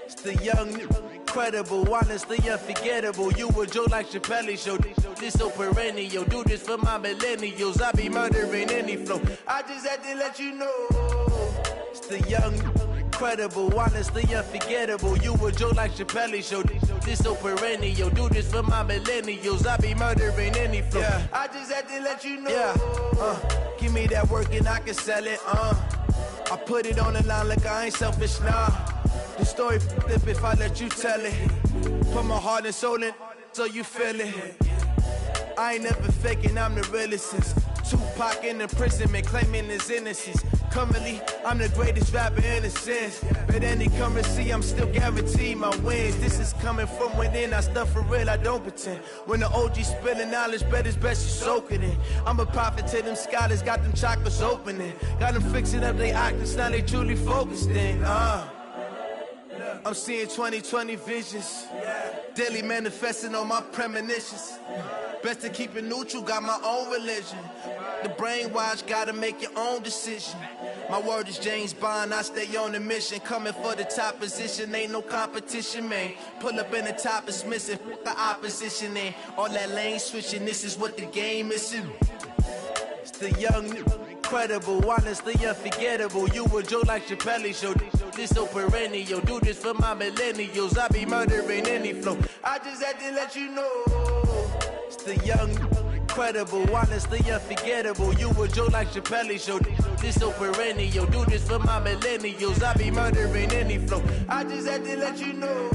It's the young, incredible, honestly unforgettable. You a Joe like Chappelle show. This so perennial. Do this for my millennials. I be murdering any flow. I just had to let you know. It's the young, incredible, honestly unforgettable. You a Joe like Chappelle show. This so perennial. Do this for my millennials. I be murdering any flow. Yeah. I just had to let you know. Yeah. Give me that work and I can sell it. I put it on the line like I ain't selfish, nah. The story flip if I let you tell it. Put my heart and soul in so you feel it. I ain't never faking, I'm the realest since Tupac in imprisonment, claiming his innocence. Currently, I'm the greatest rapper in a sense. But any currency, I'm still guaranteed my wins. This is coming from within, I stuff for real, I don't pretend. When the OG spilling knowledge, bet it's best you soak it in. I'm a prophet to them scholars, got them chakras opening. Got them fixing up their octaves, now they truly focused in. I'm seeing 2020 visions. Daily manifesting on my premonitions. Best to keep it neutral, got my own religion. The brainwash, gotta make your own decision. My word is James Bond, I stay on the mission. Coming for the top position, ain't no competition, man. Pull up in the top is missing, the opposition in. All that lane switching, this is what the game is. It's the young, incredible, honestly unforgettable. You a Joe like Chappelle show. This so perennial. Do this for my millennials. I be murdering any flow. I just had to let you know. It's the young, incredible, honestly unforgettable. You a Joe like Chappelle show. This so perennial. Do this for my millennials. I be murdering any flow. I just had to let you know.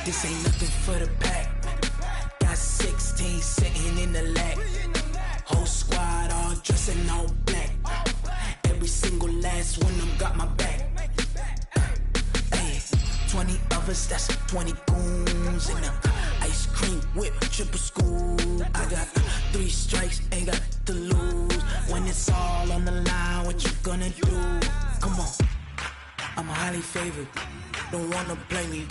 This ain't nothing for the pack. Got 16 sitting in the lap. Whole squad all dressing all black. Every single last one of them got my back. Hey, 20 of us, that's 20 goons in them. Ice cream whip, triple school. I got 3 strikes, ain't got to lose. When it's all on the line, what you gonna do? Come on, I'm highly favored. Don't wanna blame me,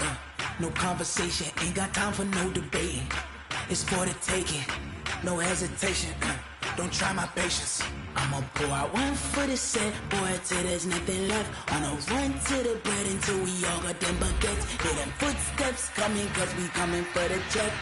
no conversation, ain't got time for no debating. It's for the taking, no hesitation. Don't try my patience. I'ma pour out one for the set, boy, till there's nothing left. On a run to the bread until we all got them baguettes. Hear them footsteps coming, cause we coming for the check.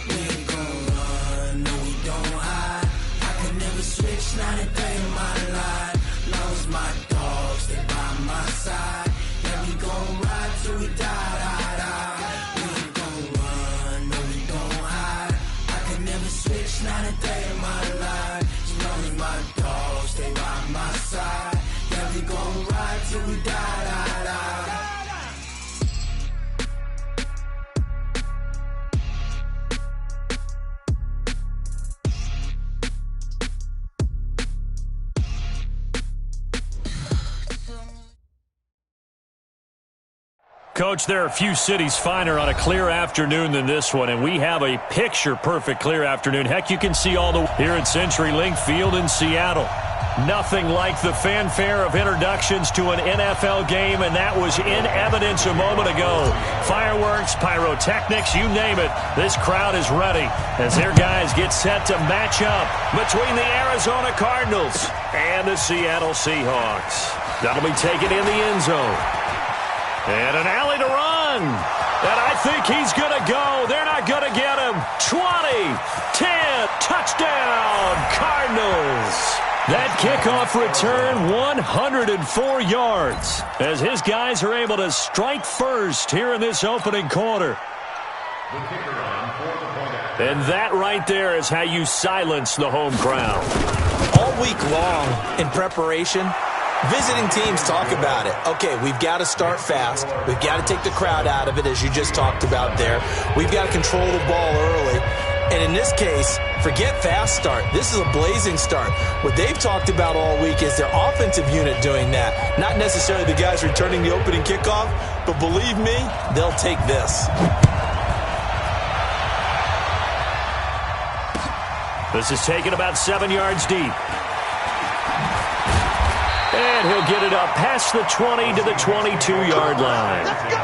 We ain't gon' run, no we don't hide. I could never switch, not a day in my life. Long as my dogs, they by my side. Yeah, we gon' ride till we die. We ain't gon' run, no we don't hide. I could never switch, not a day in my life. As long as my dogs, they by my side. Yeah, we gon' ride till we die. Coach, there are a few cities finer on a clear afternoon than this one, and we have a picture-perfect clear afternoon. Heck, you can see all the here at CenturyLink Field in Seattle. Nothing like the fanfare of introductions to an NFL game, and that was in evidence a moment ago. Fireworks, pyrotechnics, you name it. This crowd is ready as their guys get set to match up between the Arizona Cardinals and the Seattle Seahawks. That'll be taken in the end zone. And an alley to run. And I think he's going to go. They're not going to get him. 20, 10, touchdown, Cardinals. That kickoff return, 104 yards, as his guys are able to strike first here in this opening quarter. And that right there is how you silence the home crowd. All week long in preparation, visiting teams talk about it. Okay, we've got to start fast. We've got to take the crowd out of it, as you just talked about there. We've got to control the ball early. And in this case, forget fast start. This is a blazing start. What they've talked about all week is their offensive unit doing that. Not necessarily the guys returning the opening kickoff, but believe me, they'll take this. This is taken about 7 yards deep. And he'll get it up past the 20 to the 22-yard line. Let's go!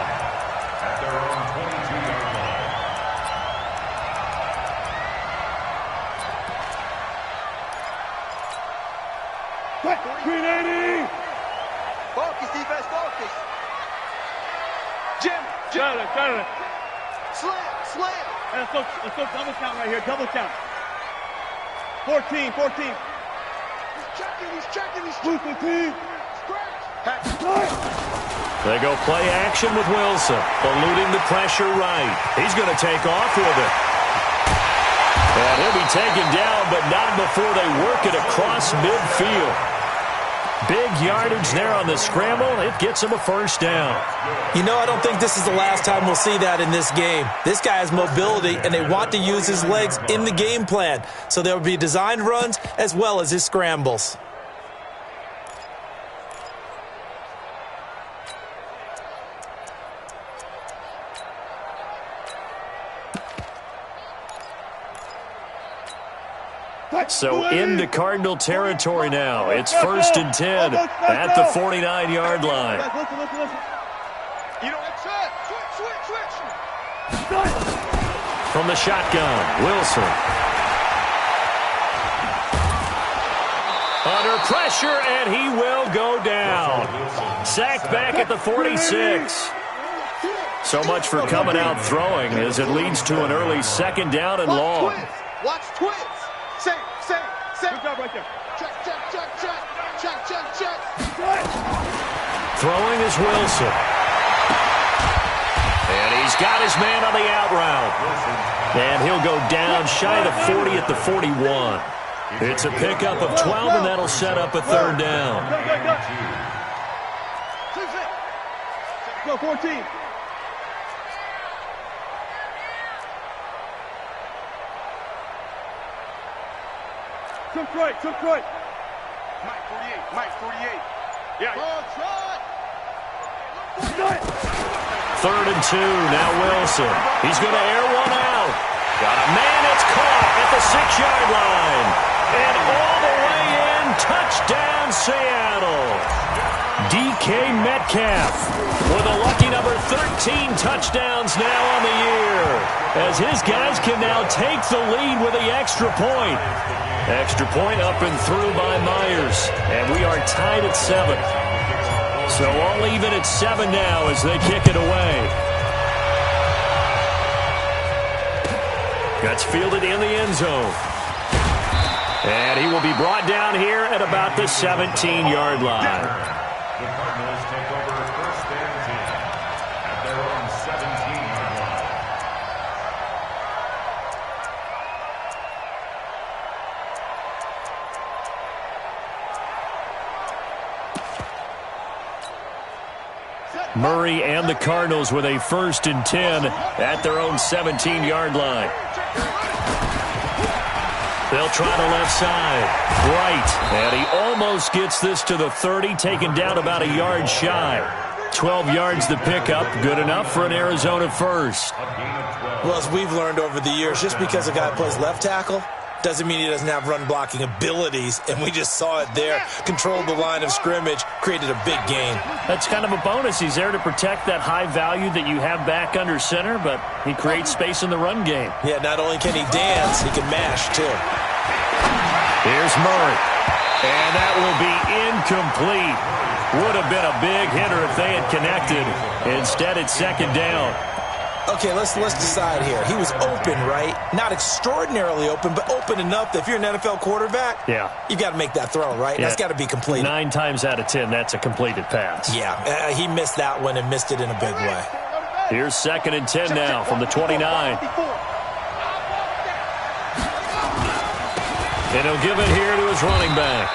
Focus, defense, focus. Jim. Got it. Slam. Let's go double count right here, double count. 14. He's checking. They go play action with Wilson, eluding the pressure right. He's going to take off with it. And he'll be taken down, but not before they work it across midfield. Big yardage there on the scramble. It gets him a first down. You know, I don't think this is the last time we'll see that in this game. This guy has mobility, and they want to use his legs in the game plan. So there will be designed runs as well as his scrambles. So into Cardinal territory now. It's 1st and 10 at the 49-yard line. Listen. You know, that's it. Switch. From the shotgun, Wilson. Under pressure, and he will go down. Sacked back at the 46. So much for coming out throwing as it leads to an early second down and long. Watch twins. Say. Good job right there. Check. Throwing is Wilson. And he's got his man on the out route. And he'll go down shy of the 40 at the 41. It's a pickup of 12, and that'll set up a third down. Go, 14. Took right. Mike 48. Yeah. Third and 2, now Wilson. He's going to air one out. Got a man, it's caught at the 6-yard line. And all the way in, touchdown Seattle. DK Metcalf with a lucky number 13 touchdowns now on the year, as his guys can now take the lead with the extra point. Extra point up and through by Myers, and we are tied at 7. So all even at 7 now as they kick it away. Gets fielded in the end zone. And he will be brought down here at about the 17-yard line. The Cardinals take over 1st and 10 at their own 17-yard line. Murray and the Cardinals with a 1st and 10 at their own 17-yard line. They'll try the left side. Right. And he almost gets this to the 30, taken down about a yard shy. 12 yards to pick up. Good enough for an Arizona first. Well, as we've learned over the years, just because a guy plays left tackle doesn't mean he doesn't have run-blocking abilities, and we just saw it there. Controlled the line of scrimmage, created a big gain. That's kind of a bonus. He's there to protect that high value that you have back under center, but he creates space in the run game. Yeah, not only can he dance, he can mash, too. Here's Murray. And that will be incomplete. Would have been a big hitter if they had connected. Instead, it's second down. Okay, let's decide here. He was open, right? Not extraordinarily open, but open enough that if you're an NFL quarterback, you got to make that throw, right? Yeah. That's got to be completed. 9 times out of 10, that's a completed pass. Yeah, he missed that one and missed it in a big way. Here's 2nd and 10 now from the 29. And he'll give it here to his running back.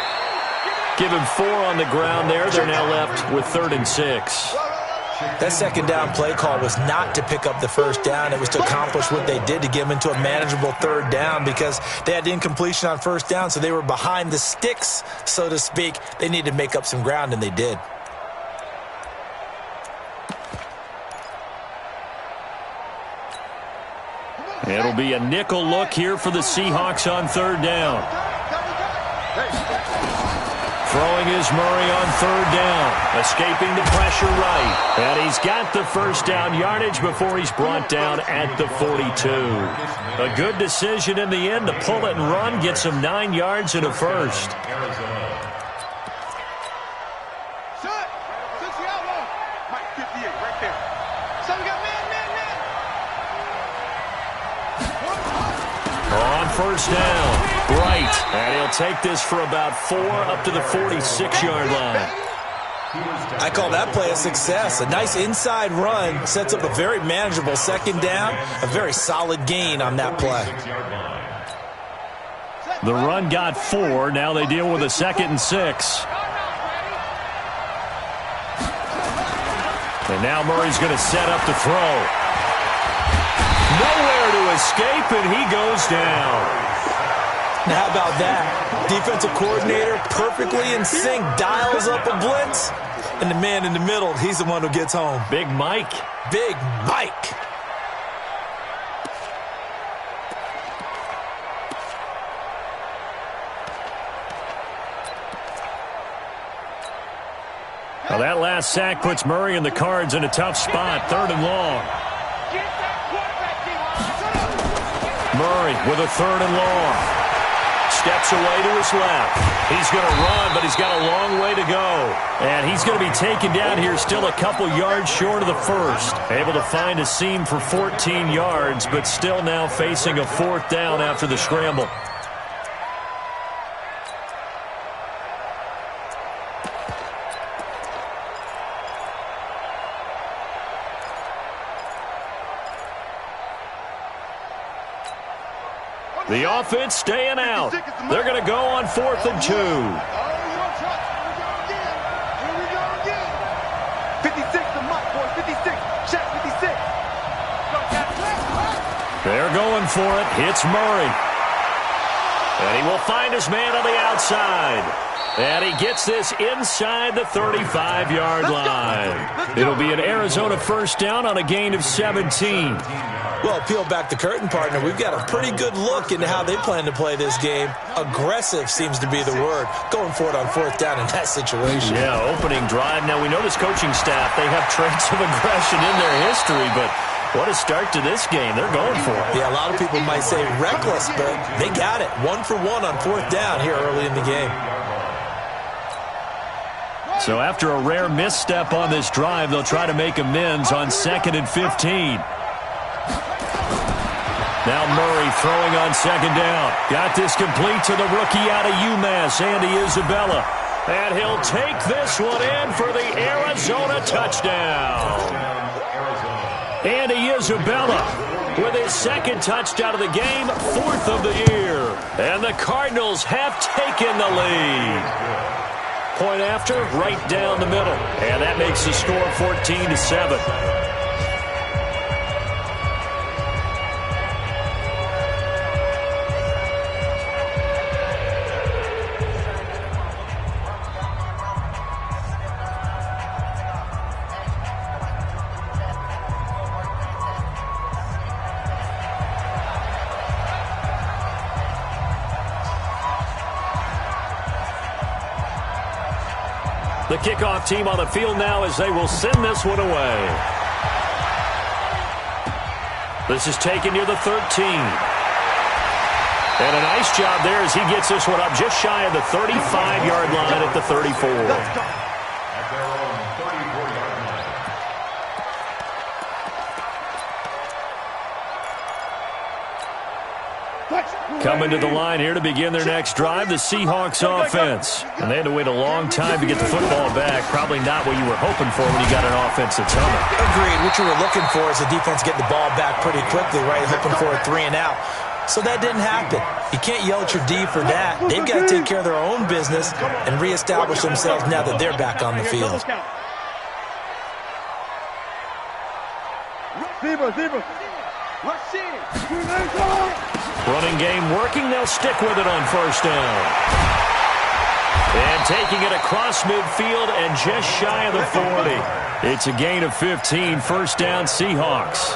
Give him 4 on the ground there. They're now left with 3rd and 6. That 2nd down play call was not to pick up the 1st down. It was to accomplish what they did, to get them into a manageable 3rd down, because they had incompletion on 1st down, so they were behind the sticks, so to speak. They needed to make up some ground, and they did. It'll be a nickel look here for the Seahawks on 3rd down. Throwing is Murray on 3rd down. Escaping the pressure right. And he's got the 1st down yardage before he's brought down at the 42. A good decision in the end to pull it and run. Get some 9 yards and a 1st. On 1st down. Right, and he'll take this for about 4 up to the 46-yard line. I call that play a success. A nice inside run sets up a very manageable 2nd down, a very solid gain on that play. The run got 4. Now they deal with a 2nd and 6. And now Murray's going to set up to throw. Nowhere to escape, and he goes down. Now, how about that? Defensive coordinator perfectly in sync, dials up a blitz, and the man in the middle, he's the one who gets home. Big Mike. Big Mike. Well, that last sack puts Murray and the Cards in a tough spot. 3rd and long. Murray with a 3rd and long. Steps away to his left. He's going to run, but he's got a long way to go. And he's going to be taken down here still a couple yards short of the 1st. Able to find a seam for 14 yards, but still now facing a 4th down after the scramble. The offense staying out. They're going to go on 4th and 2. 56 to Mike, boys. 56. Check 56. They're going for it. Hits Murray. And he will find his man on the outside. And he gets this inside the 35-yard line. It'll be an Arizona 1st down on a gain of 17. Well, peel back the curtain, partner. We've got a pretty good look into how they plan to play this game. Aggressive seems to be the word. Going for it on 4th down in that situation. Yeah, opening drive. Now, we know this coaching staff, they have traits of aggression in their history, but what a start to this game. They're going for it. Yeah, a lot of people might say reckless, but they got it. 1 for 1 on 4th down here early in the game. So after a rare misstep on this drive, they'll try to make amends on 2nd and 15. Now Murray throwing on 2nd down. Got this complete to the rookie out of UMass, Andy Isabella. And he'll take this one in for the Arizona touchdown. Andy Isabella with his 2nd touchdown of the game, 4th of the year. And the Cardinals have taken the lead. Point after, right down the middle. And that makes the score 14-7. The kickoff team on the field now as they will send this one away. This is taken near the 13. And a nice job there as he gets this one up just shy of the 35-yard line at the 34. Coming to the line here to begin their next drive, the Seahawks offense. And they had to wait a long time to get the football back. Probably not what you were hoping for when you got an offense that's humming. Agreed. What you were looking for is the defense getting the ball back pretty quickly, right? Hoping for a 3 and out. So that didn't happen. You can't yell at your D for that. They've got to take care of their own business and reestablish themselves now that they're back on the field. Zebra. Rush in. Running game working. They'll stick with it on first down. And taking it across midfield and just shy of the 40. It's a gain of 15. First down, Seahawks.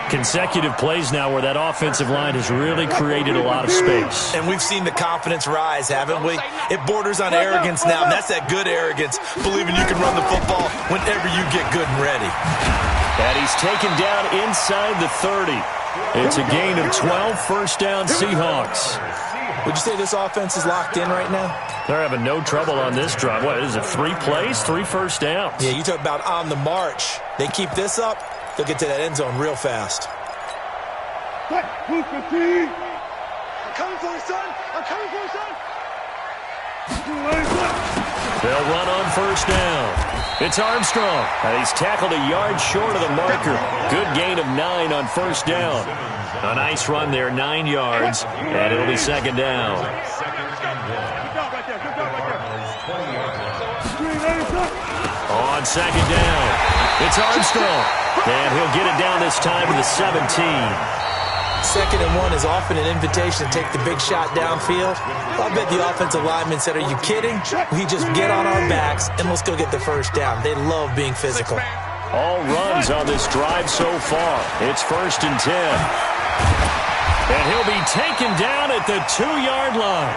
Consecutive plays now where that offensive line has really created a lot of space. And we've seen the confidence rise, haven't we? It borders on arrogance now, and that's that good arrogance, believing you can run the football whenever you get good and ready. And he's taken down inside the 30. It's a gain of 12, first down, Seahawks. Would you say this offense is locked in right now? They're having no trouble on this drive. What is it, 3 plays, 3 first downs? Yeah, you talk about on the march. They keep this up, they'll get to that end zone real fast. I'm coming for you, son. I'm coming for you, son. They'll run on first down. It's Armstrong. And he's tackled a yard short of the marker. Good gain of 9 on first down. A nice run there, 9 yards, and it'll be second down. On second down, it's Armstrong. And he'll get it down this time to the 17. Second and 1 is often an invitation to take the big shot downfield. I bet the offensive lineman said, are you kidding? We just get on our backs and let's go get the first down. They love being physical. All runs on this drive so far. It's first and 10. And he'll be taken down at the 2-yard line.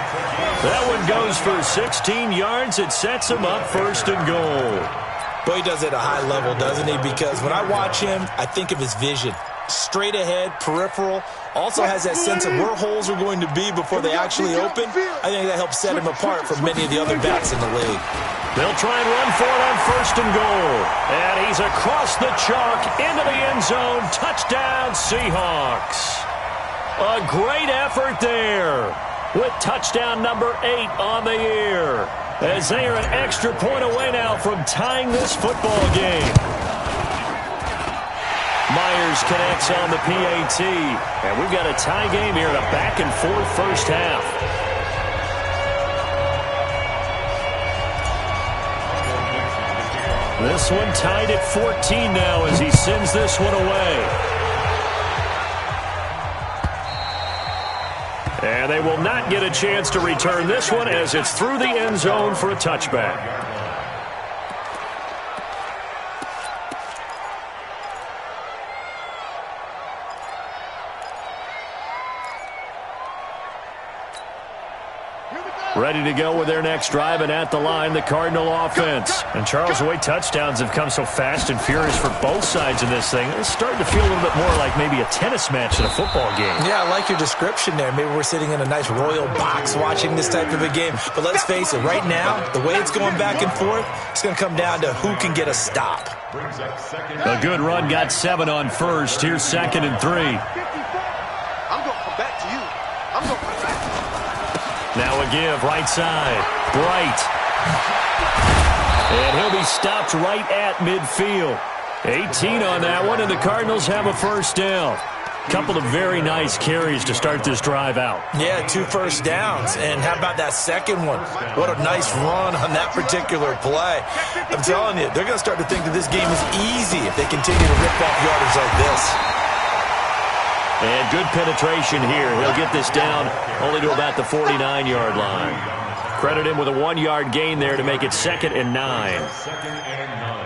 That one goes for 16 yards. It sets him up first and goal. Boy, he does it at a high level, doesn't he? Because when I watch him, I think of his vision. Straight ahead, peripheral, also has that sense of where holes are going to be before they actually open. I think that helps set him apart from many of the other backs in the league. They'll try and run for it on first and goal. And he's across the chalk into the end zone. Touchdown, Seahawks. A great effort there with touchdown number 8 on the year. As they are an extra point away now from tying this football game. Myers connects on the PAT. And we've got a tie game here in a back-and-forth first half. This one tied at 14 now as he sends this one away. And they will not get a chance to return this one as it's through the end zone for a touchback. Ready to go with their next drive, and at the line, the Cardinal offense. And Charles, the way touchdowns have come so fast and furious for both sides in this thing, it's starting to feel a little bit more like maybe a tennis match in a football game. Yeah, I like your description there. Maybe we're sitting in a nice royal box watching this type of a game. But let's face it, right now, the way it's going back and forth, it's going to come down to who can get a stop. A good run, got 7 on first. Here's second and 3. I'm going to come back to you. I'm going to come back to you. Now a give, right side, Bright. And he'll be stopped right at midfield. 18 on that one, and the Cardinals have a first down. Couple of very nice carries to start this drive out. Yeah, 2 first downs. And how about that second one? What a nice run on that particular play. I'm telling you, they're going to start to think that this game is easy if they continue to rip off yardage like this. And good penetration here. He'll get this down only to about the 49-yard line. Credit him with a 1-yard gain there to make it second and 9. Second and 9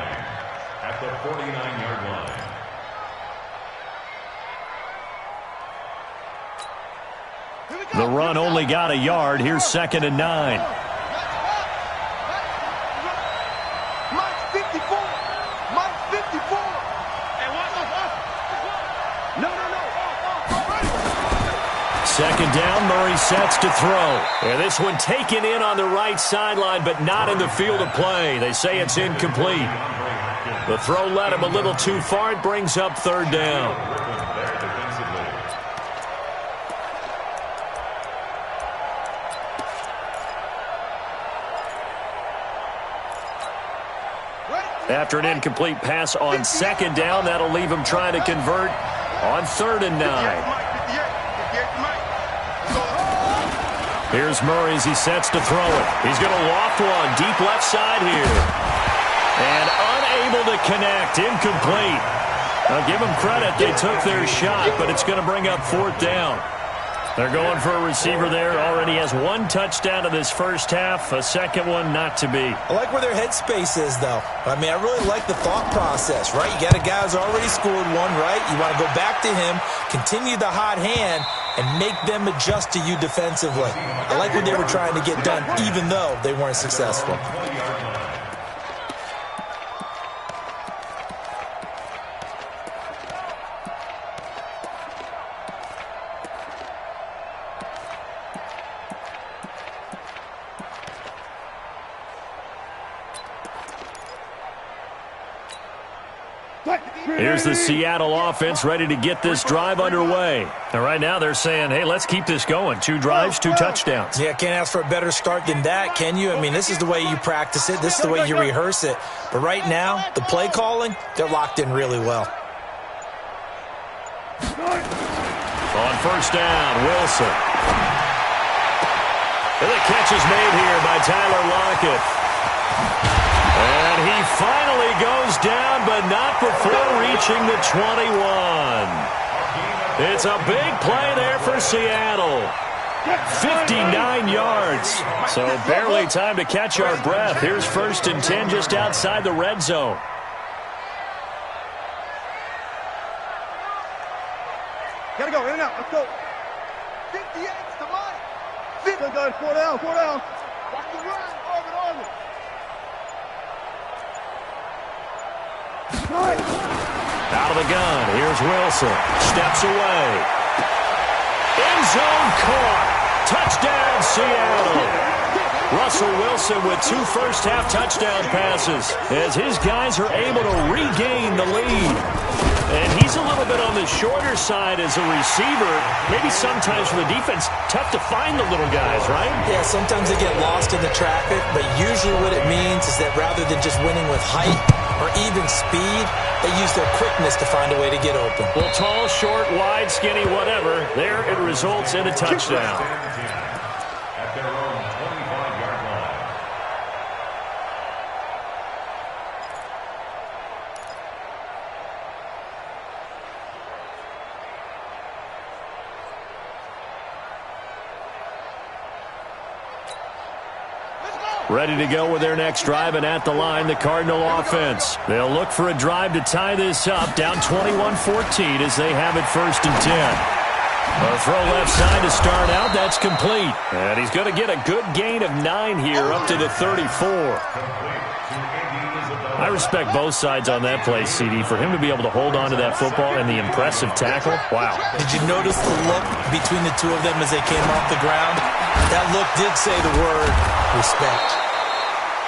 at the 49-yard line. The run only got a yard. Here's second and 9. Mike 54. Mike 54. No. Second down, Murray sets to throw. And this one taken in on the right sideline, but not in the field of play. They say it's incomplete. The throw led him a little too far. It brings up third down. After an incomplete pass on second down, that'll leave him trying to convert on 3rd and 9. Here's Murray as he sets to throw it. He's going to loft one deep left side here. And unable to connect. Incomplete. Now give them credit. They took their shot, but it's going to bring up 4th down. They're going for a receiver there. Already has 1 touchdown in this first half. A second one not to be. I like where their headspace is, though. I mean, I really like the thought process, right? You got a guy who's already scored one, right? You want to go back to him, continue the hot hand, and make them adjust to you defensively. I like what they were trying to get done, even though they weren't successful. Here's the Seattle offense ready to get this drive underway. And right now they're saying, hey, let's keep this going. 2 drives, 2 touchdowns. Yeah, can't ask for a better start than that, can you? I mean, this is the way you practice it. This is the way you rehearse it. But right now, the play calling, they're locked in really well. On 1st down, Wilson. And the catch is made here by Tyler Lockett. And he finally goes down, but not before reaching the 21. It's a big play there for Seattle. 59 yards. So barely time to catch our breath. Here's 1st and 10 just outside the red zone. Gotta go, in and out, let's go. 58 to mine. 50, guys, 4 down, 4 down. Watch the run, Orbit. Out of the gun, here's Wilson. Steps away. End zone caught. Touchdown, Seattle. Russell Wilson with 2 first-half touchdown passes as his guys are able to regain the lead. And he's a little bit on the shorter side as a receiver. Maybe sometimes for the defense, tough to find the little guys, right? Yeah, sometimes they get lost in the traffic, but usually what it means is that rather than just winning with height or even speed, they use their quickness to find a way to get open. Well, tall, short, wide, skinny, whatever, there it results in a touchdown. At their own 25-yard line. Ready to go with their next drive, and at the line, the Cardinal offense. They'll look for a drive to tie this up, down 21-14 as they have it 1st and 10. A throw left side to start out, that's complete. And he's going to get a good gain of 9 here, up to the 34. I respect both sides on that play, CD. For him to be able to hold on to that football and the impressive tackle, wow. Did you notice the look between the two of them as they came off the ground? That look did say the word respect.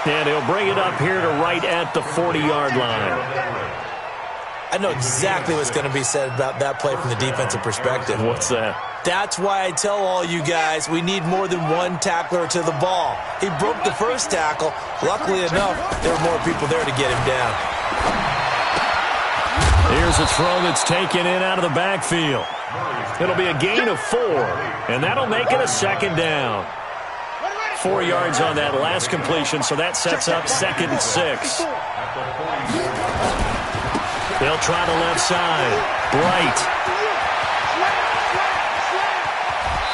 And he'll bring it up here to right at the 40-yard line. I know exactly what's going to be said about that play from the defensive perspective. What's that? That's why I tell all you guys we need more than one tackler to the ball. He broke the first tackle. Luckily enough, there were more people there to get him down. Here's a throw that's taken in out of the backfield. It'll be a gain of 4, and that'll make it a 2nd down. 4 yards on that last completion, so that sets up 2nd and 6. They'll try the left side. Bright.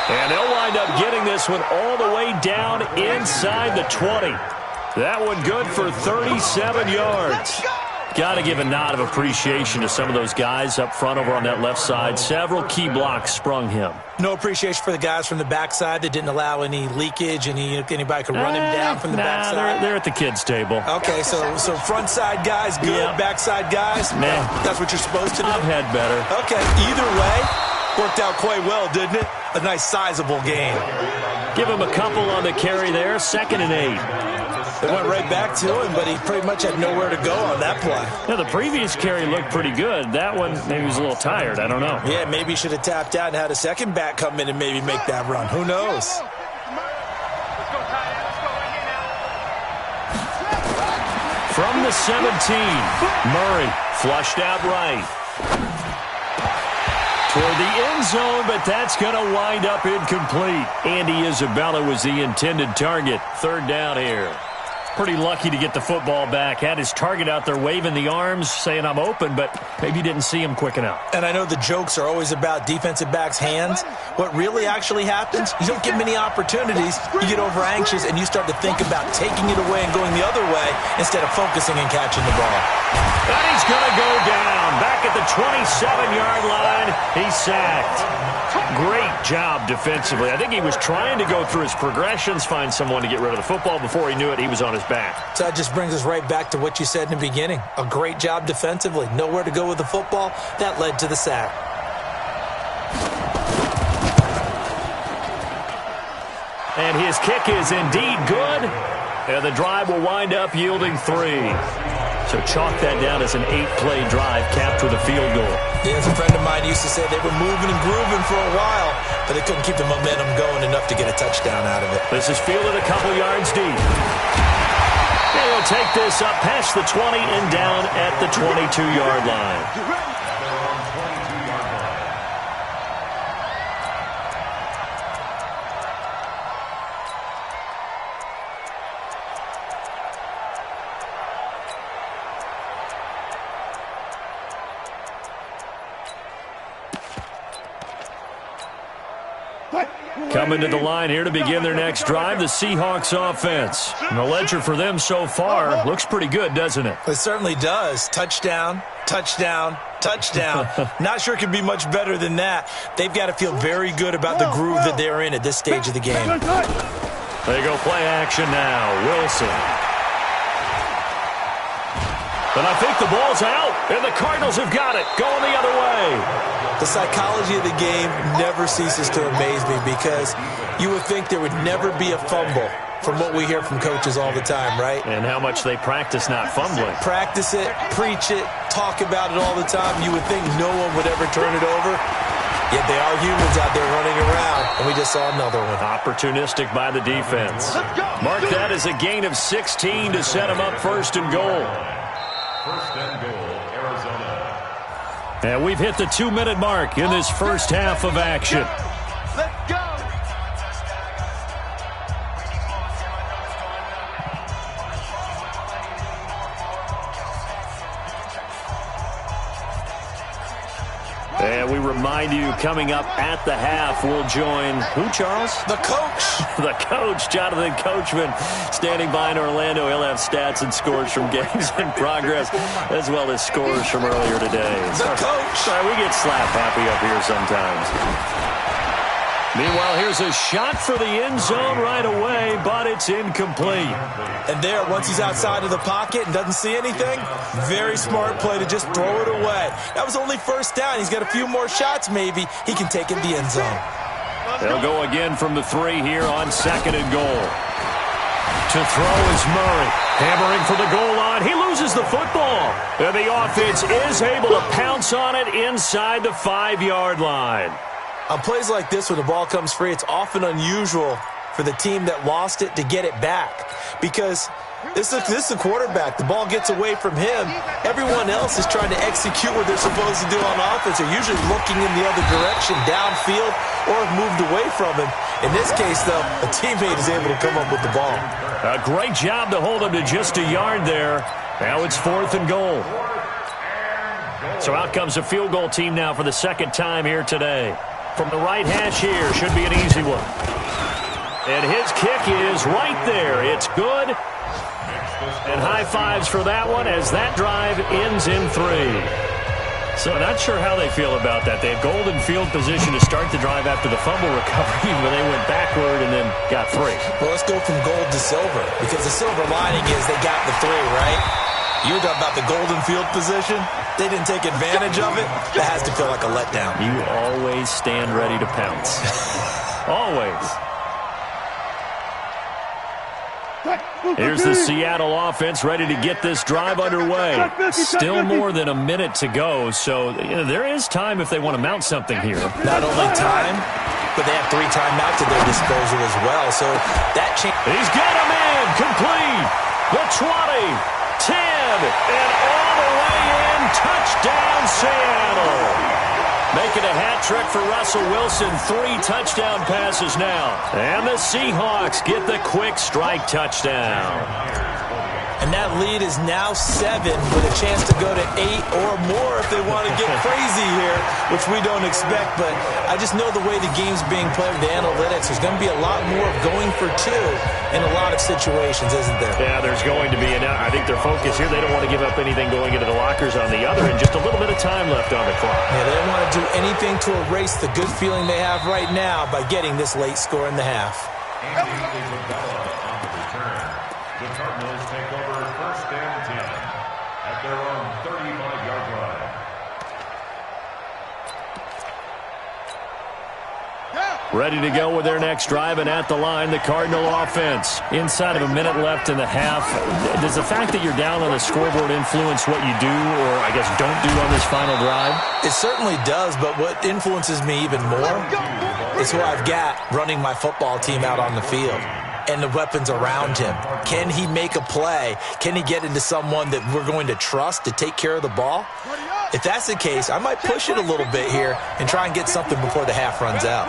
And they'll wind up getting this one all the way down inside the 20. That one good for 37 yards. Got to give a nod of appreciation to some of those guys up front over on that left side. Several key blocks sprung him. No appreciation for the guys from the backside that didn't allow any leakage, anybody could run him down from the backside. They're at the kids' table. Okay, so front side guys good, Yeah. backside guys, Man. that's what you're supposed to do? I've had better. Okay, either way, worked out quite well, didn't it? A nice sizable gain. Give him a couple on the carry there, 2nd and 8. It went right back to him, but he pretty much had nowhere to go on that play. Now, the previous carry looked pretty good. That one, maybe he was a little tired. I don't know. Yeah, maybe he should have tapped out and had a second back come in and maybe make that run. Who knows? From the 17, Murray flushed out right. Toward the end zone, but that's going to wind up incomplete. Andy Isabella was the intended target. Third down here. Pretty lucky to get the football back. Had his target out there waving the arms, saying I'm open, but maybe didn't see him quick enough. And I know the jokes are always about defensive backs' hands. What really actually happens, you don't get many opportunities. You get over anxious, and you start to think about taking it away and going the other way instead of focusing and catching the ball. And he's going to go down. Back at the 27-yard line, he's sacked. Great job defensively. I think he was trying to go through his progressions, find someone to get rid of the football. Before he knew it, he was on his back. So that just brings us right back to what you said in the beginning. A great job defensively. Nowhere to go with the football. That led to the sack. And his kick is indeed good. And the drive will wind up yielding 3. So chalk that down as an 8-play drive capped with a field goal. Yeah, as a friend of mine used to say, they were moving and grooving for a while, but they couldn't keep the momentum going enough to get a touchdown out of it. This is fielded a couple yards deep. They will take this up past the 20 and down at the 22-yard line. Coming to the line here to begin their next drive, the Seahawks offense. And the ledger for them so far looks pretty good, doesn't it? It certainly does. Touchdown, touchdown, touchdown. Not sure it could be much better than that. They've got to feel very good about the groove that they're in at this stage of the game. They go play action now. Wilson. But I think the ball's out, and the Cardinals have got it. Going the other way. The psychology of the game never ceases to amaze me because you would think there would never be a fumble from what we hear from coaches all the time, right? And how much they practice not fumbling. Practice it, preach it, talk about it all the time. You would think no one would ever turn it over. Yet they are humans out there running around, and we just saw another one. Opportunistic by the defense. Mark that as a gain of 16 to set them up first and goal. First and goal, Arizona. And we've hit the 2-minute mark in this first half of action. Let's go. And we remind you, coming up at the half, we'll join who, Charles? The coach. The coach, Jonathan Coachman, standing by in Orlando. He'll have stats and scores from games in progress, as well as scores from earlier today. The coach. Sorry, we get slap happy up here sometimes. Meanwhile, here's a shot for the end zone right away, but it's incomplete. And there, once he's outside of the pocket and doesn't see anything, very smart play to just throw it away. That was only first down. He's got a few more shots, maybe. He can take it in the end zone. They'll go again from the 3 here on second and goal. To throw is Murray. Hammering for the goal line. He loses the football. And the offense is able to pounce on it inside the 5-yard line. On plays like this, when the ball comes free, it's often unusual for the team that lost it to get it back. Because this is the quarterback. The ball gets away from him. Everyone else is trying to execute what they're supposed to do on offense. They're usually looking in the other direction, downfield, or have moved away from him. In this case, though, a teammate is able to come up with the ball. A great job to hold him to just a yard there. Now it's 4th and goal. So out comes a field goal team now for the second time here today. From the right hash here, should be an easy one. And his kick is right there. It's good. And high fives for that one as that drive ends in 3. So not sure how they feel about that. They had golden field position to start the drive after the fumble recovery, but they went backward and then got 3. Well, let's go from gold to silver, because the silver lining is they got the 3, right? You were talking about the golden field position. They didn't take advantage of it. That has to feel like a letdown. You always stand ready to pounce. Always. Here's the Seattle offense ready to get this drive underway. Still more than a minute to go, so there is time if they want to mount something here. Not only time, but they have 3 timeouts at their disposal as well. So that change. He's got him in. Complete. The 20, 10. And all the way in, touchdown Seattle. Making a hat trick for Russell Wilson. 3 touchdown passes now. And the Seahawks get the quick strike touchdown. And that lead is now 7 with a chance to go to 8 or more if they want to get crazy here, which we don't expect. But I just know the way the game's being played with the analytics, there's going to be a lot more of going for 2 in a lot of situations, isn't there? Yeah, there's going to be. And I think their focus here, they don't want to give up anything going into the lockers on the other end. Just a little bit of time left on the clock. Yeah, they don't want to do anything to erase the good feeling they have right now by getting this late score in the half. And Isabella on the return. The Cardinals take over 1st and 10 at their own 35-yard line. Ready to go with their next drive, and at the line, the Cardinal offense. Inside of a minute left in the half, does the fact that you're down on the scoreboard influence what you do, or I guess don't do on this final drive? It certainly does, but what influences me even more is who I've got running my football team out on the field and the weapons around him. Can he make a play? Can he get into someone that we're going to trust to take care of the ball? If that's the case, I might push it a little bit here and try and get something before the half runs out.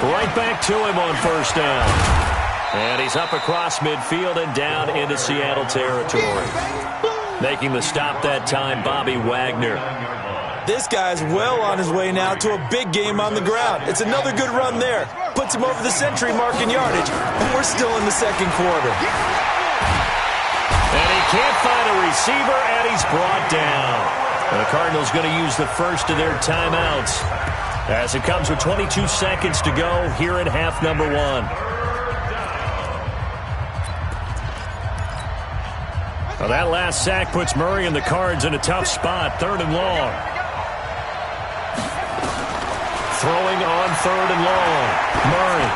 Right back to him on 1st down. And he's up across midfield and down into Seattle territory. Making the stop that time, Bobby Wagner. This guy's well on his way now to a big game on the ground. It's another good run there. Puts him over the century mark in yardage, and we're still in the 2nd quarter. And he can't find a receiver, and he's brought down. And the Cardinals going to use the first of their timeouts as it comes with 22 seconds to go here in half number 1. Well, that last sack puts Murray and the Cards in a tough spot, 3rd and long. Throwing on 3rd and long. Murray.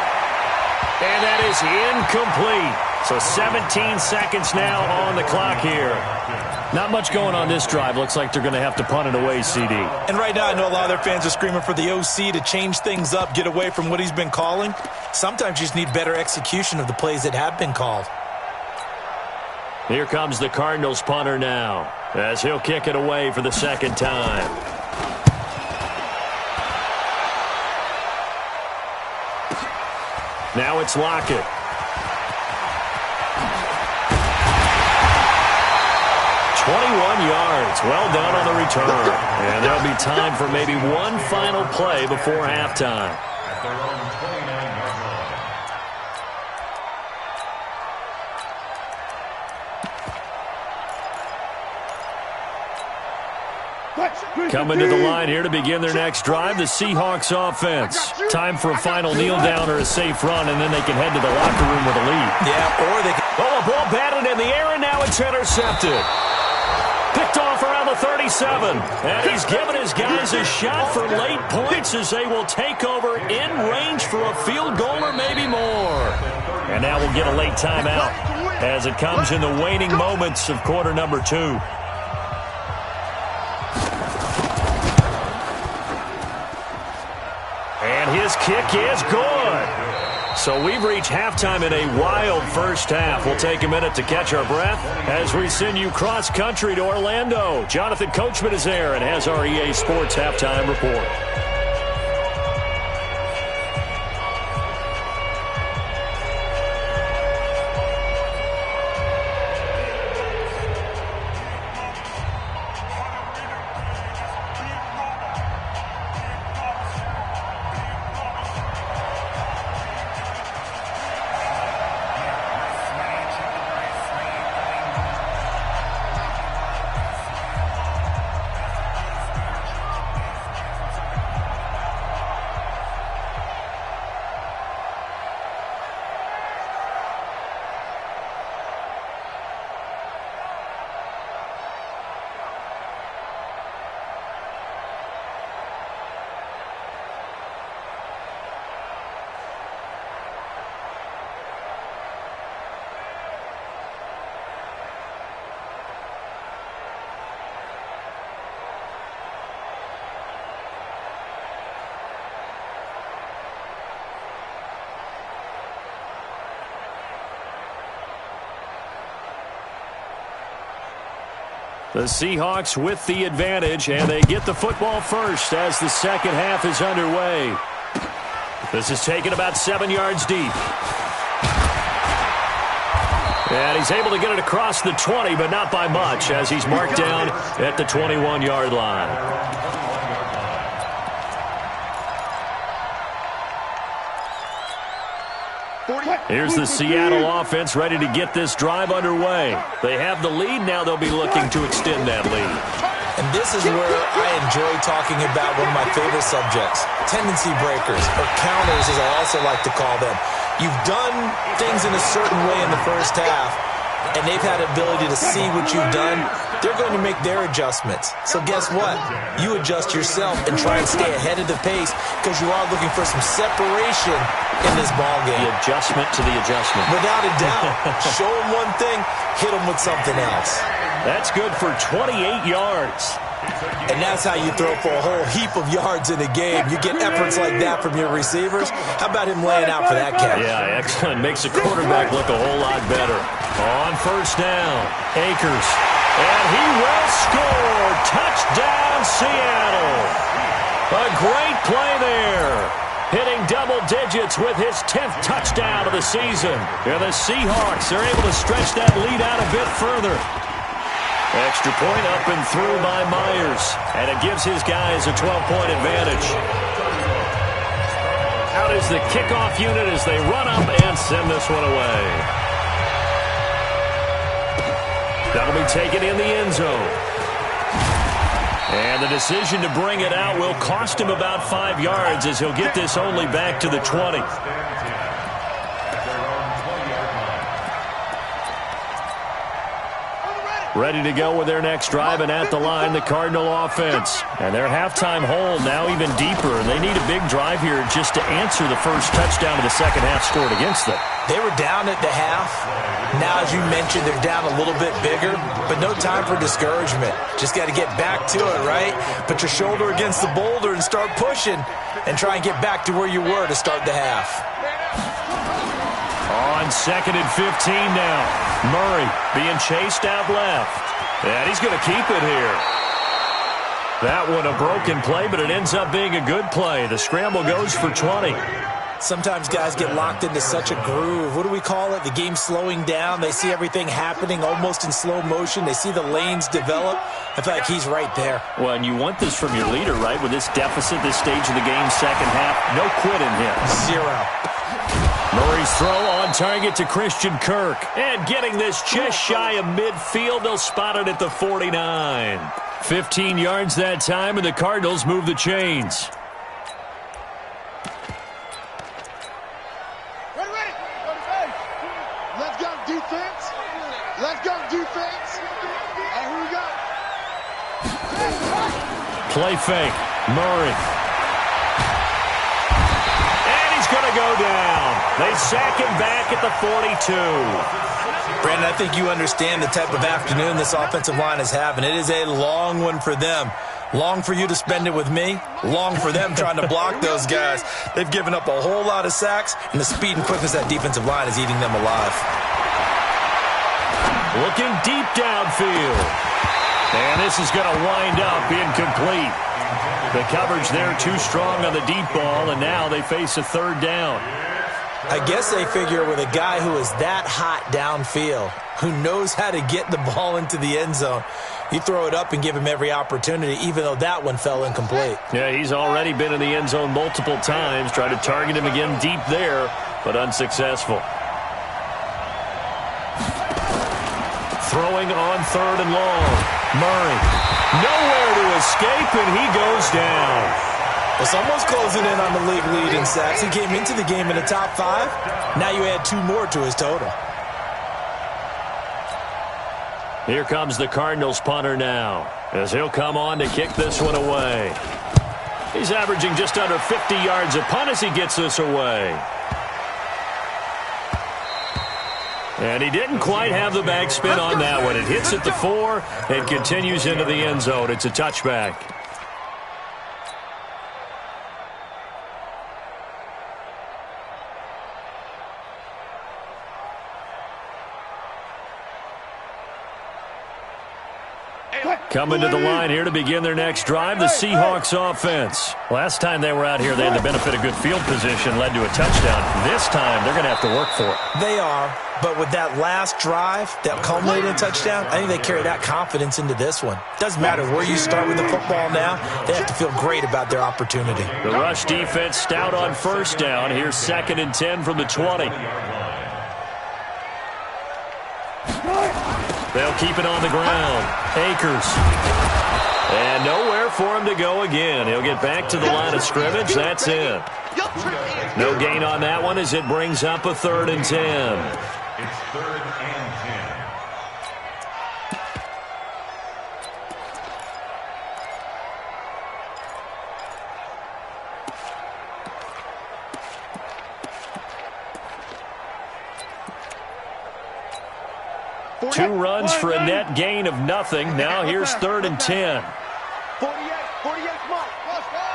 And that is incomplete. So 17 seconds now on the clock here. Not much going on this drive. Looks like they're going to have to punt it away, CD. And right now I know a lot of their fans are screaming for the OC to change things up, get away from what he's been calling. Sometimes you just need better execution of the plays that have been called. Here comes the Cardinals punter now, as he'll kick it away for the 2nd time. Now it's Lockett. Yards. Well done on the return. And there'll be time for maybe one final play before halftime. At their own 29-yard line. Coming to the line here to begin their next drive, the Seahawks offense. Time for a final kneel down or a safe run, and then they can head to the locker room with a lead. Yeah, or they can... Oh, a ball batted in the air, and now it's intercepted. Picked off around the 37. And he's given his guys a shot for late points as they will take over in range for a field goal or maybe more. And now we'll get a late timeout as it comes in the waning moments of quarter number 2. And his kick is good. So we've reached halftime in a wild first half. We'll take a minute to catch our breath as we send you cross-country to Orlando. Jonathan Coachman is there and has our EA Sports halftime report. The Seahawks with the advantage, and they get the football first as the second half is underway. This is taken about 7 yards deep. And he's able to get it across the 20, but not by much, as he's marked down at the 21-yard line. Here's the Seattle offense ready to get this drive underway. They have the lead. Now they'll be looking to extend that lead. And this is where I enjoy talking about one of my favorite subjects, tendency breakers, or counters as I also like to call them. You've done things in a certain way in the first half, and they've had the ability to see what you've done. They're going to make their adjustments. So guess what? You adjust yourself and try and stay ahead of the pace because you are looking for some separation in this ball game. The adjustment to the adjustment. Without a doubt. Show them one thing, hit them with something else. That's good for 28 yards. And that's how you throw for a whole heap of yards in a game. You get efforts like that from your receivers. How about him laying out for that catch? Yeah, excellent. Makes the quarterback look a whole lot better. On first down, Akers. And he will score. Touchdown, Seattle. A great play there. Hitting double digits with his 10th touchdown of the season. And the Seahawks are able to stretch that lead out a bit further. Extra point up and through by Myers. And it gives his guys a 12-point advantage. Out is the kickoff unit as they run up and send this one away. That'll be taken in the end zone. And the decision to bring it out will cost him about 5 yards as he'll get this only back to the 20. Ready to go with their next drive, and at the line, the Cardinal offense. And their halftime hole now even deeper, and they need a big drive here just to answer the first touchdown of the second half scored against them. They were down at the half. Now, as you mentioned, they're down a little bit bigger, but no time for discouragement. Just got to get back to it, right? Put your shoulder against the boulder and start pushing and try and get back to where you were to start the half. On second and 15 now. Murray being chased out left. And he's going to keep it here. That one a broken play, but it ends up being a good play. The scramble goes for 20. Sometimes guys get locked into such a groove. What do we call it? The game slowing down. They see everything happening almost in slow motion. They see the lanes develop. I feel like he's right there. Well, and you want this from your leader, right? With this deficit, this stage of the game, second half, no quitting him. Zero. Murray's throw on target to Christian Kirk. And getting this just shy of midfield, they'll spot it at the 49. 15 yards that time, and the Cardinals move the chains. Let's go defense. Let's go defense. And who we got? Play fake. Murray. And he's going to go down. They sack him back at the 42. Brandon, I think you understand the type of afternoon this offensive line is having. It is a long one for them. Long for you to spend it with me. Long for them trying to block those guys. They've given up a whole lot of sacks, and the speed and quickness of that defensive line is eating them alive. Looking deep downfield. And this is going to wind up incomplete. The coverage there too strong on the deep ball, and now they face a third down. I guess they figure with a guy who is that hot downfield, who knows how to get the ball into the end zone, you throw it up and give him every opportunity, even though that one fell incomplete. Yeah, he's already been in the end zone multiple times. Tried to target him again deep there, but unsuccessful. Throwing on third and long. Murray. Nowhere to escape, and he goes down. Well, someone's closing in on the league lead in sacks. He came into the game in the top 5. Now you add 2 more to his total. Here comes the Cardinals punter now, as he'll come on to kick this one away. He's averaging just under 50 yards a punt as he gets this away. And he didn't quite have the backspin on that one. It hits at the 4 and continues into the end zone. It's a touchback. Coming to the line here to begin their next drive, the Seahawks offense. Last time they were out here, they had the benefit of good field position, led to a touchdown. This time, they're going to have to work for it. They are, but with that last drive that culminated in a touchdown, I think they carry that confidence into this one. Doesn't matter where you start with the football now, they have to feel great about their opportunity. The rush defense stout on first down. Here's 2nd and 10 from the 20. They'll keep it on the ground. Akers. And nowhere for him to go again. He'll get back to the line of scrimmage. That's it. No gain on that one as it brings up a 3rd and 10. It's 3rd and 10. Two runs for a net gain of nothing. Now here's 3rd and 10. 48, Mike. Let's go.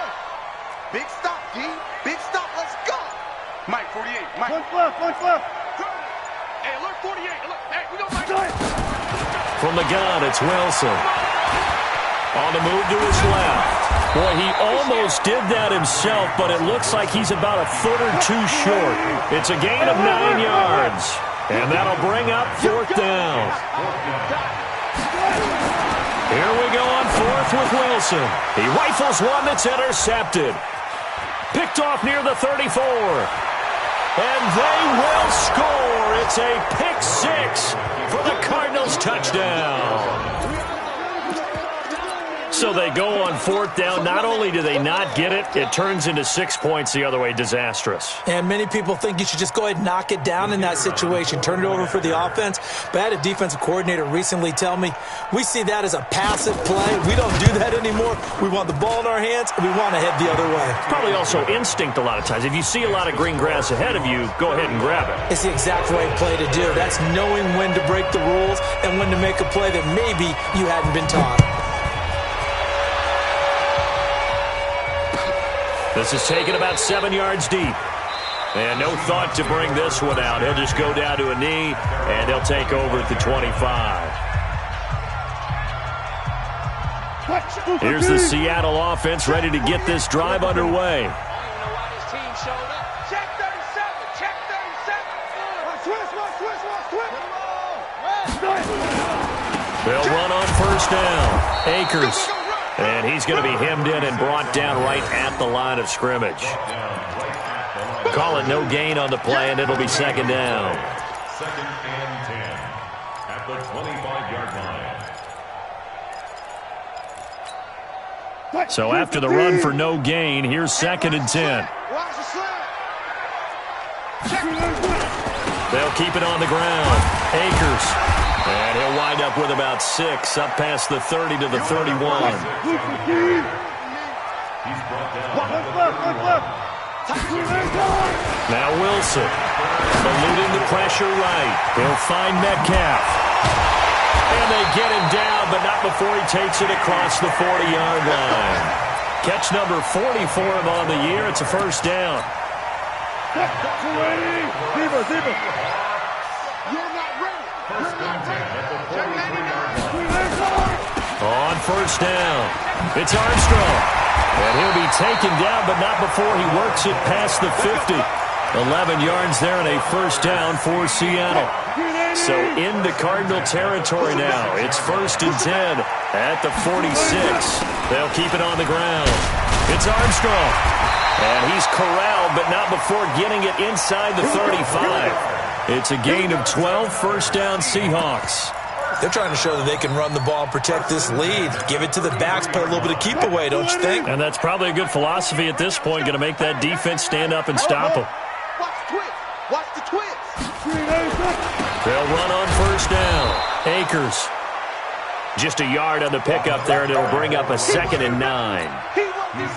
Big stop, G. Big stop. Let's go. Mike, 48. Mike. Punch left. Hey, alert 48. Look, hey, we go, Mike. From the gun, it's Wilson. On the move to his left. Boy, he almost did that himself, but it looks like he's about a foot or two short. It's a gain of 9 yards. And that'll bring up 4th down. Here we go on 4th with Wilson. He rifles one that's intercepted. Picked off near the 34. And they will score. It's a pick 6 for the Cardinals touchdown. So they go on 4th down. Not only do they not get it, it turns into 6 points the other way. Disastrous. And many people think you should just go ahead and knock it down in that situation. Turn it over for the offense. But I had a defensive coordinator recently tell me, we see that as a passive play. We don't do that anymore. We want the ball in our hands, and we want to head the other way. Probably also instinct a lot of times. If you see a lot of green grass ahead of you, go ahead and grab it. It's the exact right play to do. That's knowing when to break the rules and when to make a play that maybe you hadn't been taught. This is taken about 7 yards deep. And no thought to bring this one out. He'll just go down to a knee, and they'll take over at the 25. Here's the Seattle offense ready to get this drive underway. Check 37. Check 37. They'll run on first down. Akers. And he's going to be hemmed in and brought down right at the line of scrimmage. Call it no gain on the play, and it'll be 2nd down. 2nd and 10 at the 25-yard line. So after the run for no gain, here's 2nd and 10. They'll keep it on the ground. Akers. And he'll wind up with about 6, up past the 30 to the 31. He's brought down. Now Wilson. Eluding the pressure right. He'll find Metcalf. And they get him down, but not before he takes it across the 40-yard line. Catch number 40 for him on the year. It's a first down. Zebra. On first down, it's Armstrong. And he'll be taken down, but not before he works it past the 50. 11 yards there and a first down for Seattle. So into Cardinal territory now. It's 1st and 10 at the 46. They'll keep it on the ground. It's Armstrong. And he's corralled, but not before getting it inside the 35. It's a gain of 12, first down Seahawks. They're trying to show that they can run the ball and protect this lead. Give it to the backs, play a little bit of keep away, don't you think? And that's probably a good philosophy at this point, going to make that defense stand up and stop them. Watch the twist. They'll run on first down. Akers. Just a yard on the pickup there, and it'll bring up a 2nd and 9.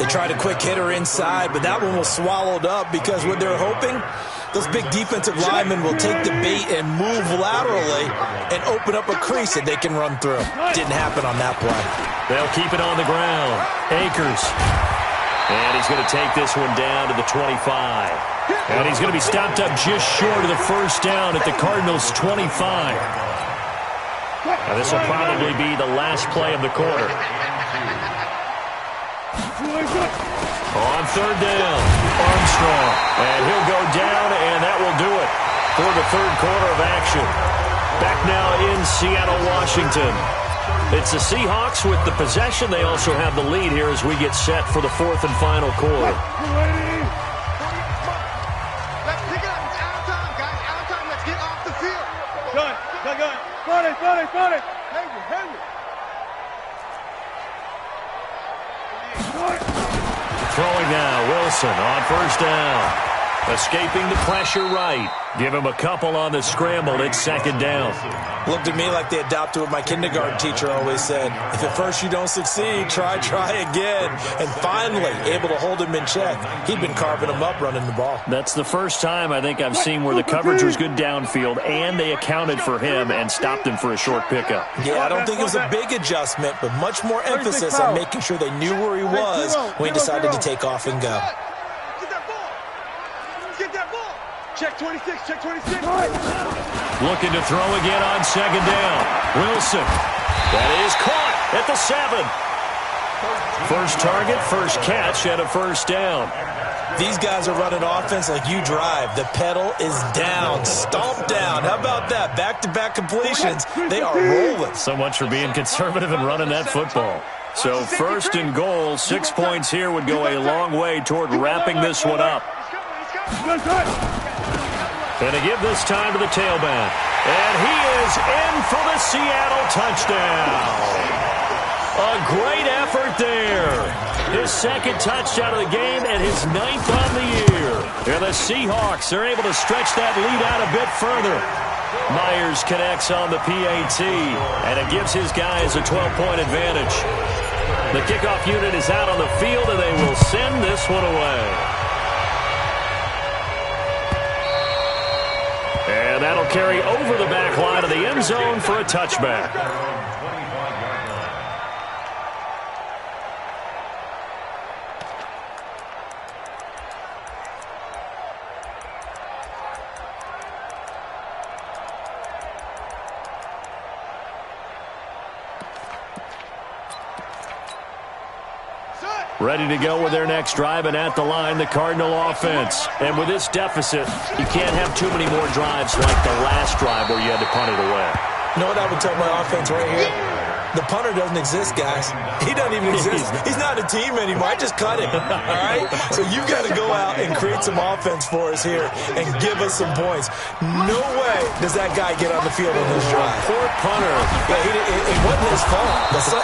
They tried a quick hitter inside, but that one was swallowed up because what they're hoping, those big defensive linemen will take the bait and move laterally and open up a crease that they can run through. Didn't happen on that play. They'll keep it on the ground. Akers. And he's going to take this one down to the 25. And he's going to be stopped up just short of the first down at the Cardinals' 25. Now this will probably be the last play of the quarter. On third down, Armstrong. And he'll go down, and that will do it for the third quarter of action. Back now in Seattle, Washington. It's the Seahawks with the possession. They also have the lead here as we get set for the fourth and final quarter. Let's pick it up. It's out of time, guys. Out of time. Let's get off the field. Gun. Got it. Henry. Throwing now, Wilson on first down. Escaping the pressure right. Give him a couple on the scramble. It's second down. Looked at me like they adopted what my kindergarten teacher always said. If at first you don't succeed, try again. And finally, able to hold him in check. He'd been carving him up running the ball. That's the first time I think I've seen where the coverage was good downfield and they accounted for him and stopped him for a short pickup. Yeah, I don't think it was a big adjustment, but much more emphasis on making sure they knew where he was when he decided to take off and go. Get that ball. Check 26. Looking to throw again on second down. Wilson. That is caught at the 7. First target, first catch, and a first down. These guys are running offense like you drive. The pedal is down, stomped down. How about that? Back-to-back completions. They are rolling. So much for being conservative and running that football. So first and goal, 6 points here would go a long way toward wrapping this one up. And to give this time to the tailback. And he is in for the Seattle touchdown. A great effort there. His second touchdown of the game and his 9th on the year. And the Seahawks are able to stretch that lead out a bit further. Myers connects on the PAT, and it gives his guys a 12-point advantage. The kickoff unit is out on the field, and they will send this one away. And that'll carry over the back line of the end zone for a touchback. Ready to go with their next drive, and at the line, the Cardinal offense. And with this deficit, you can't have too many more drives like the last drive where you had to punt it away. You know what I would tell my offense right here? The punter doesn't exist, guys. He doesn't even exist. He's not a team anymore. I just cut him, all right? So you've got to go out and create some offense for us here and give us some points. No way does that guy get on the field on this drive. Poor punter. Yeah, it wasn't his fault.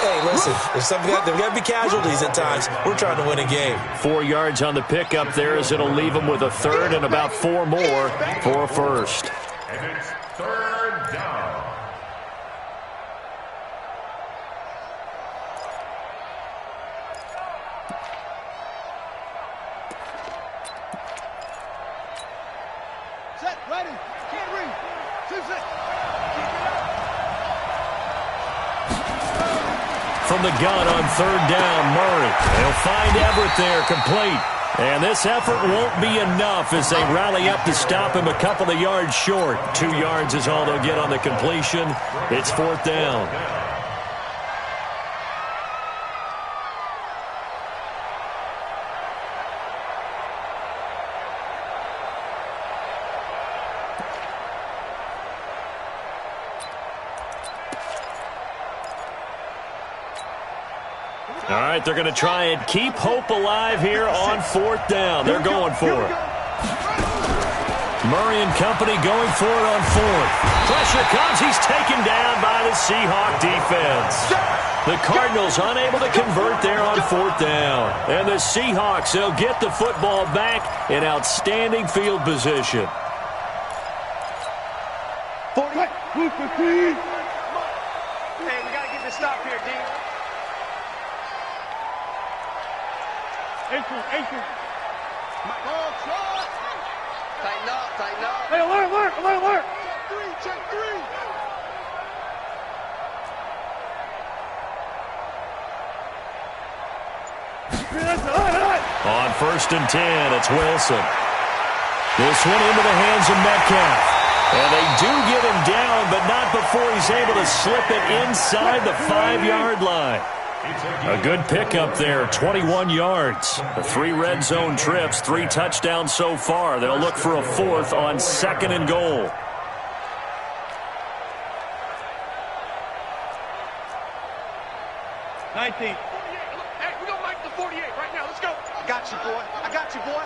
Hey, listen, there's got to be casualties at times. We're trying to win a game. 4 yards on the pickup there as it'll leave him with a third and about 4 more for a first. And it's third down. Set, ready. Can't read. 2-6. From the gun on third down, Murray. They'll find Everett there, complete. And this effort won't be enough as they rally up to stop him a couple of yards short. 2 yards is all they'll get on the completion. It's fourth down. All right, they're going to try and keep hope alive here on fourth down. They're going for it. Murray and company going for it on fourth. Pressure comes. He's taken down by the Seahawk defense. The Cardinals unable to convert there on fourth down. And the Seahawks, they'll get the football back in outstanding field position. 40. Hey, we got to get this stop here, D. Action. Ball shot. Tighten up. Hey, alert. Check three. On first and 10, it's Wilson. This one into the hands of Metcalf. And they do get him down, but not before he's able to slip it inside the 5-yard line. A good pickup there, 21 yards. The 3 red zone trips, 3 touchdowns so far. They'll look for a 4th on 2nd and goal. Hey, we're going to make the 48 right now. Let's go. I got you, boy. I got you, boy.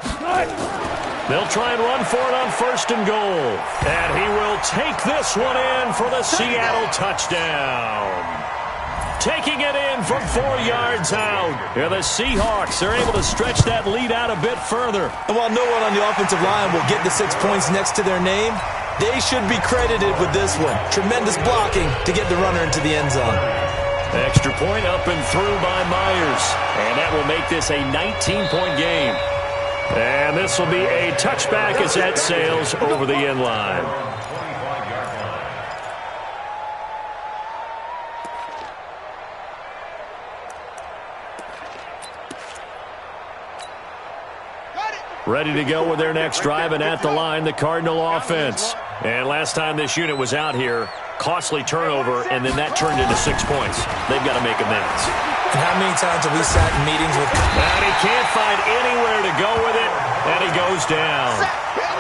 They'll try and run for it on 1st and goal. And he will take this one in for the Seattle touchdown. Taking it in from 4 yards out. Here the Seahawks are able to stretch that lead out a bit further. And while no one on the offensive line will get the 6 points next to their name, they should be credited with this one. Tremendous blocking to get the runner into the end zone. Extra point up and through by Myers. And that will make this a 19-point game. And this will be a touchback as that sails over the end line. Ready to go with their next drive, and at the line, the Cardinal offense. And last time this unit was out here, costly turnover, and then that turned into 6 points. They've got to make amends. And how many times have we sat in meetings with... And he can't find anywhere to go with it, and he goes down.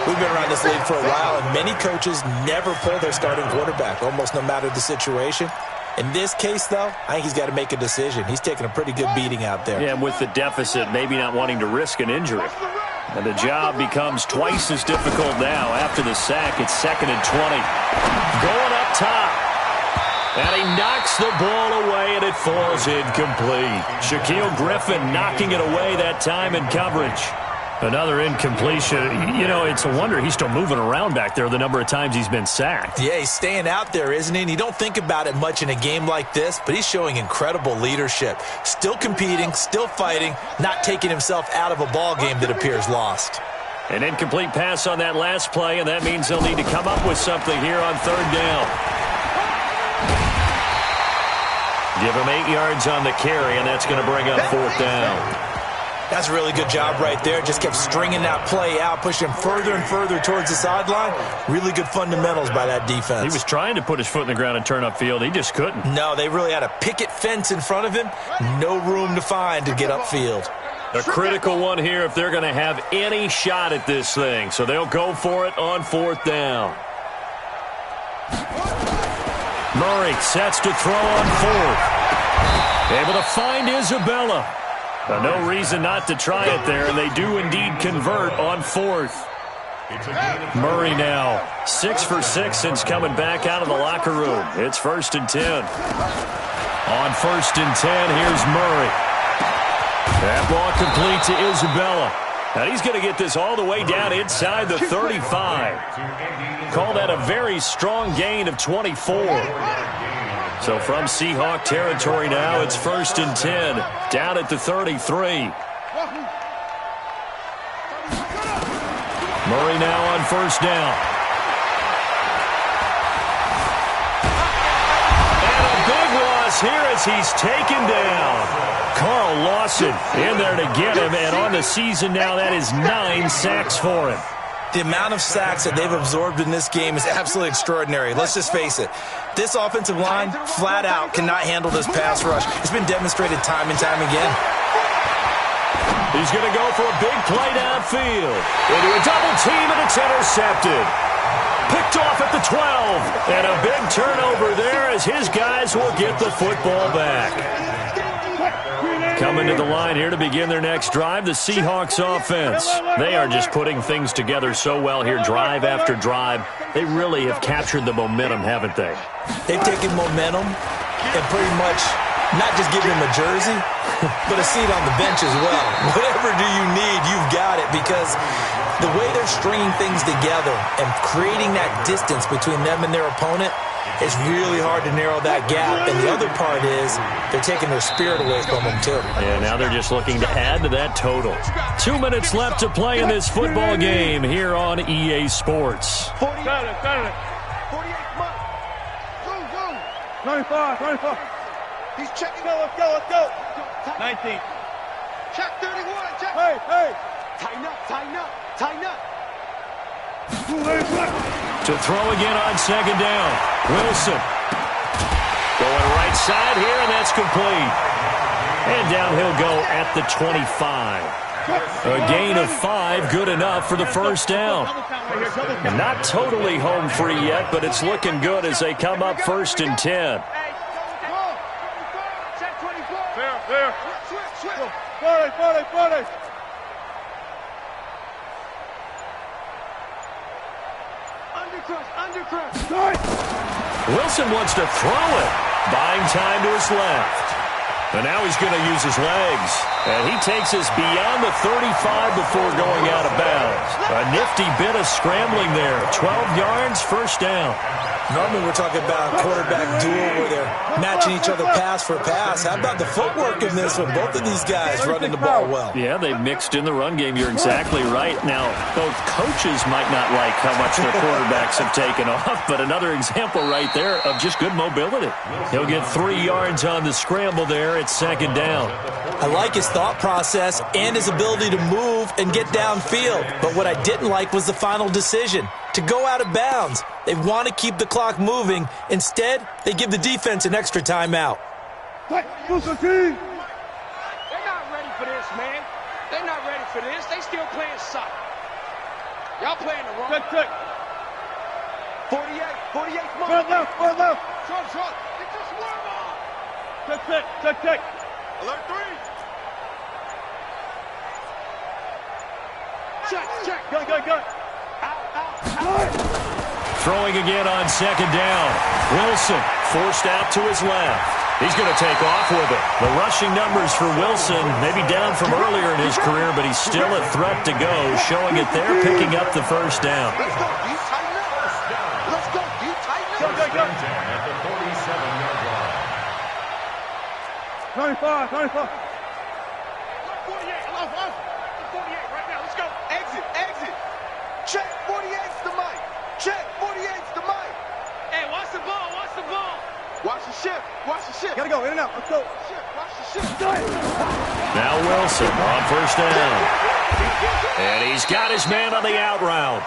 We've been around this league for a while, and many coaches never pull their starting quarterback, almost no matter the situation. In this case, though, I think he's got to make a decision. He's taking a pretty good beating out there. Yeah, and with the deficit, maybe not wanting to risk an injury. And the job becomes twice as difficult now. After the sack, it's 2nd and 20. Going up top. And he knocks the ball away, and it falls incomplete. Shaquille Griffin knocking it away that time in coverage. Another incompletion. You know, it's a wonder he's still moving around back there the number of times he's been sacked. Yeah, he's staying out there, isn't he? And you don't think about it much in a game like this, but he's showing incredible leadership. Still competing, still fighting, not taking himself out of a ball game that appears lost. An incomplete pass on that last play, and that means they'll need to come up with something here on 3rd down. Give him 8 yards on the carry, and that's going to bring up 4th down. That's a really good job right there. Just kept stringing that play out, pushing him further and further towards the sideline. Really good fundamentals by that defense. He was trying to put his foot in the ground and turn upfield. He just couldn't. No, they really had a picket fence in front of him. No room to find to get upfield. A critical one here if they're going to have any shot at this thing. So they'll go for it on 4th down. Murray sets to throw on 4th. Able to find Isabella. No reason not to try it there, and they do indeed convert on 4th. Murray now 6 for 6 since coming back out of the locker room. It's 1st and 10. On 1st and 10, here's Murray. That ball complete to Isabella. And he's going to get this all the way down inside the 35. Call that a very strong gain of 24. So from Seahawk territory now, it's 1st and 10, down at the 33. Murray now on 1st down. And a big loss here as he's taken down. Carl Lawson in there to get him, and on the season now, that is 9 sacks for him. The amount of sacks that they've absorbed in this game is absolutely extraordinary. Let's just face it. This offensive line, flat out, cannot handle this pass rush. It's been demonstrated time and time again. He's going to go for a big play downfield. Into a double team, and it's intercepted. Picked off at the 12. And a big turnover there as his guys will get the football back. Coming to the line here to begin their next drive, the Seahawks offense. They are just putting things together so well here, drive after drive. They really have captured the momentum, haven't they? They've taken momentum and pretty much not just given him a jersey, but a seat on the bench as well. Whatever do you need, you've got it, because the way they're stringing things together and creating that distance between them and their opponent, it's really hard to narrow that gap. And the other part is they're taking their spirit away from them, too. And now they're just looking to add to that total. 2 minutes left to play in this football game here on EA Sports. 48. 48. 25. He's checking. Let's go. 19. Check 31. Check. Hey. Tighten up. To throw again on second down. Wilson. Going right side here, and that's complete. And down he'll go at the 25. A gain of 5, good enough for the first down. Not totally home free yet, but it's looking good as they come up 1st and 10. There. Forty. Undercross. Wilson wants to throw it. Buying time to his left. And now he's going to use his legs. And he takes us beyond the 35 before going out of bounds. A nifty bit of scrambling there. 12 yards, first down. Normally we're talking about quarterback duel where they're matching each other pass for pass. How about the footwork in this one? Both of these guys running the ball well. Yeah, they've mixed in the run game. You're exactly right. Now, both coaches might not like how much their quarterbacks have taken off, but another example right there of just good mobility. He'll get 3 yards on the scramble there at second down. I like his thought process and his ability to move and get downfield. But what I didn't like was the final decision, to go out of bounds. They want to keep the clock moving. Instead, they give the defense an extra timeout. They're not ready for this, man. They're not ready for this. They still playing soccer. Y'all playing the wrong. Check. 48. Front left. Trump. It's just warm up. Check. Alert 3. Check. Go. Out. Throwing again on second down. Wilson forced out to his left. He's going to take off with it. The rushing numbers for Wilson, maybe down from earlier in his career, but he's still a threat to go, showing it there, picking up the first down. Let's go. You tighten up. Let's go. You tighten up. Go. At the 47-yard line. 25. 48. 48 right now. Let's go. Exit. Check. 48's the mic. Check. 48's the mic. Hey, watch the ball. Watch the shift. Gotta go, in and out. Let's go. Watch the shift. Now Wilson on first down. And he's got his man on the out route.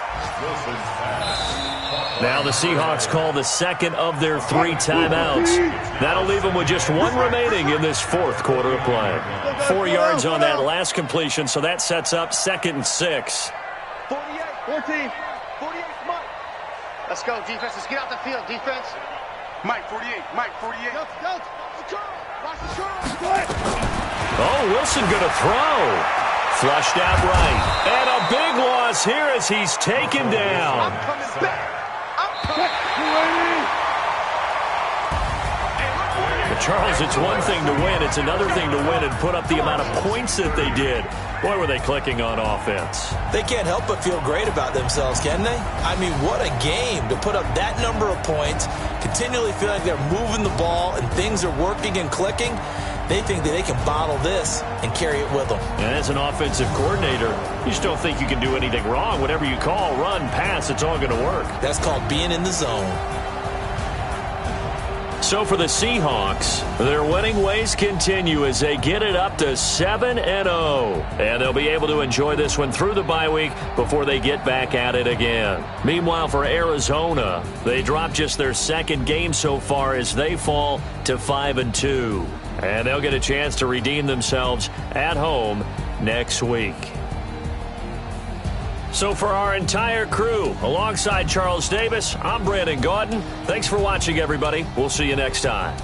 Now the Seahawks call the second of their 3 timeouts. That'll leave them with just 1 remaining in this 4th quarter of play. 4 yards on that last completion, so that sets up 2nd and 6. 14. 48's Mike. Let's go, defense. Let's get out the field, defense. Mike, 48. Go. Watch the curl. Oh, Wilson going to throw. Flushed out right. And a big loss here as he's taken down. I'm coming back. But Charles, it's one thing to win. It's another thing to win and put up the amount of points that they did. Boy, were they clicking on offense. They can't help but feel great about themselves, can they? I mean, what a game to put up that number of points, continually feel like they're moving the ball and things are working and clicking. They think that they can bottle this and carry it with them. And as an offensive coordinator, you just don't think you can do anything wrong. Whatever you call, run, pass, it's all going to work. That's called being in the zone. So for the Seahawks, their winning ways continue as they get it up to 7-0. And they'll be able to enjoy this one through the bye week before they get back at it again. Meanwhile, for Arizona, they drop just their 2nd game so far as they fall to 5-2. And they'll get a chance to redeem themselves at home next week. So for our entire crew, alongside Charles Davis, I'm Brandon Gaudin. Thanks for watching, everybody. We'll see you next time.